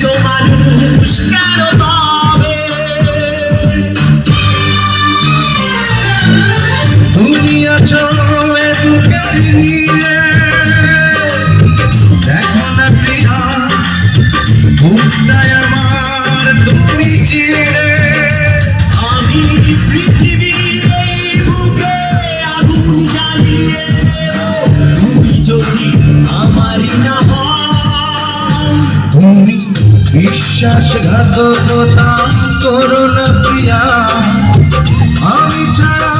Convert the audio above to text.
হয়েছো মানুষ কেন তবে? তুমি আছো এ বুকের নিয়ে, দেখো না প্রিয়া বুকটায় আমার তুমি চিরে। আমি পৃথিবীর এই বুকে আগুন জ্বালিয়ে দেব তুমি যদি আমারই না হও। তুমি বিশ্বাসঘাতকতা করো না প্রিয়া, আমি ছাড়া